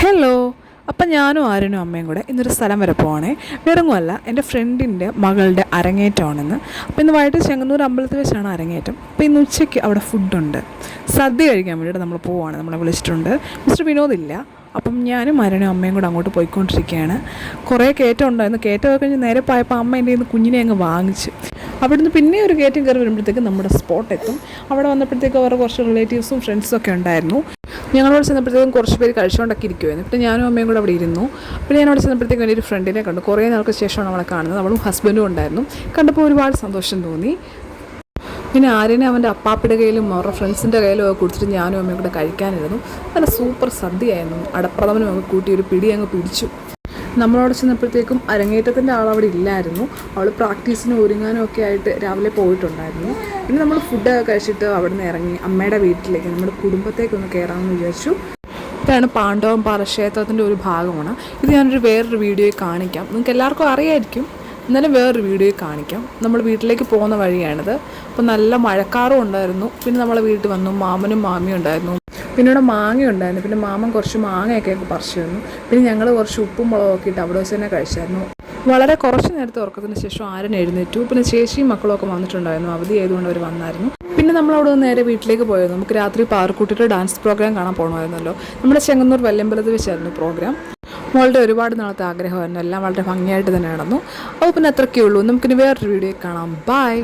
Hello. അപ്പം ഞാനും ആര്യനും അമ്മയും കൂടെ ഇന്നൊരു സ്ഥലം വരെ പോവാണേ. വേറൊന്നുമല്ല, എൻ്റെ ഫ്രണ്ടിൻ്റെ മകളുടെ അരങ്ങേറ്റമാണെന്ന്. അപ്പോൾ ഇന്ന് വൈകിട്ട് ചെങ്ങന്നൂർ അമ്പലത്തിൽ വെച്ചാണ് അരങ്ങേറ്റം. അപ്പോൾ ഇന്ന് ഉച്ചയ്ക്ക് അവിടെ ഫുഡുണ്ട്, സദ്യ കഴിക്കാൻ വേണ്ടിയിട്ട് നമ്മൾ പോവുകയാണ്. നമ്മളെ വിളിച്ചിട്ടുണ്ട്. മിസ്റ്റർ വിനോദില്ല. അപ്പം ഞാനും ആര്യനും അമ്മയും കൂടെ അങ്ങോട്ട് പോയിക്കൊണ്ടിരിക്കുകയാണ്. കുറേ കയറ്റം ഉണ്ടായിരുന്നു. കയറ്റമൊക്കെ കഴിഞ്ഞ് നേരെ പോയപ്പോൾ അമ്മ എൻ്റെ നിന്ന് കുഞ്ഞിനെ അങ്ങ് വാങ്ങിച്ച്. അവിടുന്ന് പിന്നെ ഒരു കയറ്റം കയറി വരുമ്പോഴത്തേക്കും നമ്മുടെ സ്പോട്ട് എത്തും. അവിടെ വന്നപ്പോഴത്തേക്കും അവരുടെ കുറച്ച് റിലേറ്റീവ്സും ഫ്രണ്ട്സും ഒക്കെ ഉണ്ടായിരുന്നു. ഞങ്ങളോട് ചെന്നപ്പോഴത്തേക്കും കുറച്ച് പേര് കഴിച്ചുകൊണ്ടൊക്കെ ഇരിക്കുമായിരുന്നു. പിന്നെ ഞാനും അമ്മയും കൂടെ അവിടെ ഇരുന്നു. പിന്നെ ഞാനവിടെ ചെന്നപ്പോഴത്തേക്കും എൻ്റെ ഒരു ഫ്രണ്ടിനെ കണ്ടു. കുറേ നാൾക്ക് ശേഷമാണ് അവളെ കാണുന്നത്. അവളും ഹസ്ബൻഡും ഉണ്ടായിരുന്നു. കണ്ടപ്പോൾ ഒരുപാട് സന്തോഷം തോന്നി. പിന്നെ ആര്യനെ അവൻ്റെ അപ്പാപ്പിയുടെ കയ്യിലും അവരുടെ ഫ്രണ്ട്സിൻ്റെ കയ്യിലും ഒക്കെ കൊടുത്തിട്ട് ഞാനും അമ്മയും കൂടെ കഴിക്കാനിരുന്നു. നല്ല സൂപ്പർ സദ്യയായിരുന്നു. അടപ്രഥമനും ഒക്കെ കൂട്ടി ഒരു പിടി അങ്ങ് പിടിച്ചു. നമ്മളവിടെ ചെന്നപ്പോഴത്തേക്കും അരങ്ങേറ്റത്തിൻ്റെ ആളവിടെ ഇല്ലായിരുന്നു. അവൾ പ്രാക്ടീസിന് ഒരുങ്ങാനും ഒക്കെ ആയിട്ട് രാവിലെ പോയിട്ടുണ്ടായിരുന്നു. പിന്നെ നമ്മൾ ഫുഡൊക്കെ കഴിച്ചിട്ട് അവിടെ നിന്ന് ഇറങ്ങി അമ്മയുടെ വീട്ടിലേക്ക്, നമ്മുടെ കുടുംബത്തേക്കൊന്ന് കയറാമെന്ന് വിചാരിച്ചു. ഇതാണ് പാണ്ഡവം പാറ ക്ഷേത്രത്തിൻ്റെ ഒരു ഭാഗമാണ്. ഇത് ഞാനൊരു വേറൊരു വീഡിയോയിൽ കാണിക്കാം. നിങ്ങൾക്ക് എല്ലാവർക്കും അറിയായിരിക്കും, എന്നാലും വേറൊരു വീഡിയോയിൽ കാണിക്കാം. നമ്മൾ വീട്ടിലേക്ക് പോകുന്ന വഴിയാണിത്. അപ്പോൾ നല്ല മഴക്കാറും ഉണ്ടായിരുന്നു. പിന്നെ നമ്മളെ വീട്ടിൽ വന്നു. മാമനും മാമിയും ഉണ്ടായിരുന്നു. പിന്നെ ഇവിടെ മാങ്ങ ഉണ്ടായിരുന്നു. പിന്നെ മാമൻ കുറച്ച് മാങ്ങയൊക്കെ പറിച്ചു തന്നു. പിന്നെ ഞങ്ങൾ കുറച്ച് ഉപ്പും മുളകൊക്കെ ഇട്ട് അവിടെ വെച്ച് തന്നെ കഴിച്ചായിരുന്നു. വളരെ കുറച്ച് നേരത്തെ ഉറക്കത്തിന് ശേഷം ആര്യൻ എഴുന്നേറ്റു. പിന്നെ ചേച്ചിയും മക്കളൊക്കെ വന്നിട്ടുണ്ടായിരുന്നു. അവധി ആയതുകൊണ്ട് അവർ വന്നായിരുന്നു. പിന്നെ നമ്മളവിടെ നിന്ന് നേരെ വീട്ടിലേക്ക് പോയത്. നമുക്ക് രാത്രി പാറക്കൂട്ടിയുടെ ഡാൻസ് പ്രോഗ്രാം കാണാൻ പോകണമായിരുന്നല്ലോ. നമ്മുടെ ചെങ്ങന്നൂർ വല്ലമ്പലത്ത് വെച്ചായിരുന്നു പ്രോഗ്രാം. മോളുടെ ഒരുപാട് നാളത്തെ ആഗ്രഹമായിരുന്നു. എല്ലാം വളരെ ഭംഗിയായിട്ട് തന്നെ നടന്നു. അപ്പോൾ പിന്നെ അത്രയ്ക്കേ ഉള്ളൂ. നമുക്കിനി വേറൊരു വീഡിയോ കാണാം. ബൈ.